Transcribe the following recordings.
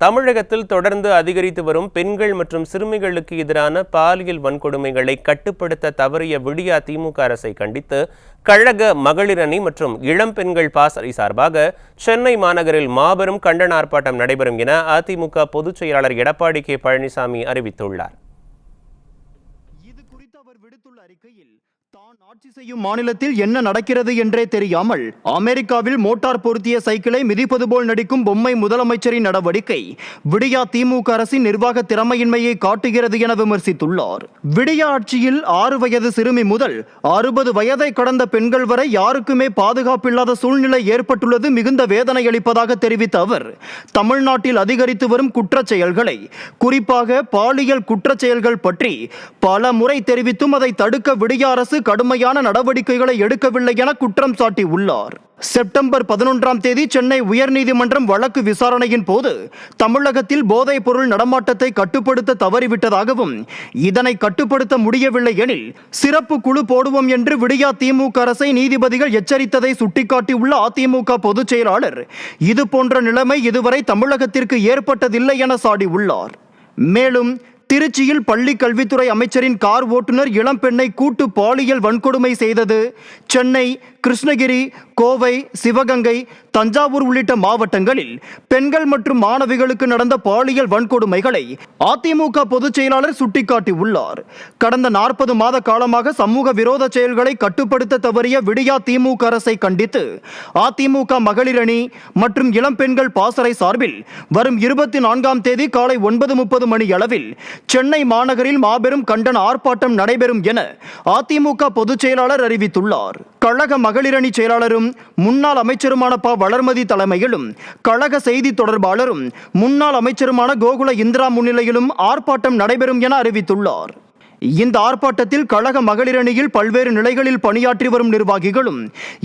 தமிழகத்தில் தொடர்ந்து அதிகரித்து வரும் பெண்கள் மற்றும் சிறுமிகளுக்கு எதிரான பாலியல் வன்கொடுமைகளை கட்டுப்படுத்த தவறிய விடியா திமுக அரசை கண்டித்து கழக மகளிர் அணி மற்றும் இளம் பெண்கள் பாசறை சார்பாக சென்னை மாநகரில் மாபெரும் கண்டன ஆர்ப்பாட்டம் நடைபெறும் என அதிமுக பொதுச் செயலாளர் எடப்பாடி கே பழனிசாமி அறிவித்துள்ளார். இது குறித்து அவர் விடுத்துள்ள அறிக்கையில், தான் ஆட்சி செய்யும் மாநிலத்தில் என்ன நடக்கிறது என்றே தெரியாமல் அமெரிக்காவில் மோட்டார் பொருத்திய சைக்கிளை மிதிப்பது போல் நடிக்கும் பொம்மை முதலமைச்சரின் நடவடிக்கை விடியா திமுக அரசின் நிர்வாக திறமையின்மையை காட்டுகிறது என விமர்சித்துள்ளார். விடியா ஆட்சியில் 6 வயது சிறுமி முதல் 60 வயதை கடந்த பெண்கள் வரை யாருக்குமே பாதுகாப்பில்லாத சூழ்நிலை ஏற்பட்டுள்ளது மிகுந்த வேதனை அளிப்பதாக தெரிவித்த அவர், தமிழ்நாட்டில் அதிகரித்து வரும் குற்றச் செயல்களை, குறிப்பாக பாலியல் குற்றச் செயல்கள் பற்றி பல முறை தெரிவித்தும் அதை தடுக்க விடியா அரசு கடுமையான நடவடிக்கைகளை எடுக்கவில்லை என குற்றம் சாட்டியுள்ளார். செப்டம்பர் 11ஆம் தேதி சென்னை உயர்நீதிமன்றம் வழக்கு விசாரணையின் போது தமிழகத்தில் போதைப் பொருள் நடமாட்டத்தை கட்டுப்படுத்த தவறிவிட்டதாகவும், இதனை கட்டுப்படுத்த முடியவில்லை எனில் சிறப்பு குழு போடுவோம் என்று விடியா திமுக அரசை நீதிபதிகள் எச்சரித்ததை சுட்டிக்காட்டியுள்ள அதிமுக பொதுச் செயலாளர், இது போன்ற நிலைமை இதுவரை தமிழகத்திற்கு ஏற்பட்டதில்லை என சாடியுள்ளார். மேலும் திருச்சியில் பள்ளி கல்வித்துறை அமைச்சரின் கார் ஓட்டுநர் இளம்பெண்ணை கூட்டு பாலியல் வன்கொடுமை செய்தது, சென்னை, கிருஷ்ணகிரி, கோவை, சிவகங்கை, தஞ்சாவூர் உள்ளிட்ட மாவட்டங்களில் பெண்கள் மற்றும் மாணவிகளுக்கு நடந்த பாலியல் வன்கொடுமைகளை அதிமுக பொதுச் செயலாளர் சுட்டிக்காட்டியுள்ளார். கடந்த 40 மாத காலமாக சமூக விரோத செயல்களை கட்டுப்படுத்த தவறிய விடியா திமுக அரசை கண்டித்து அதிமுக மகளிர் அணி மற்றும் இளம் பெண்கள் பாசறை சார்பில் வரும் 24ஆம் தேதி காலை 9:30 மணி அளவில் சென்னை மாநகரில் மாபெரும் கண்டன ஆர்ப்பாட்டம் நடைபெறும் என அதிமுக பொதுச் செயலாளர் அறிவித்துள்ளார். கழக மகளிர் அணி செயலாளரும் முன்னாள் அமைச்சருமான ப. வளர்மதி தலைமையிலும், கழக செய்தி தொடர்பாளரும் முன்னாள் அமைச்சருமான கோகுல இந்திரா முன்னிலையிலும் ஆர்ப்பாட்டம் நடைபெறும் என அறிவித்துள்ளார். இந்த ஆர்ப்பாட்டத்தில் கழக மகளிர் அணியில் பல்வேறு நிலைகளில் பணியாற்றி வரும் நிர்வாகிகளும்,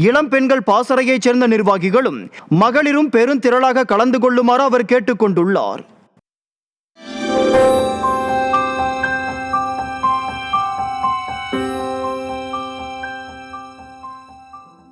இளம் பெண்கள் பாசறையைச் சேர்ந்த நிர்வாகிகளும், மகளிரும் பெருந்திரளாக கலந்து கொள்ளுமாறு அவர் கேட்டுக்கொண்டுள்ளார்.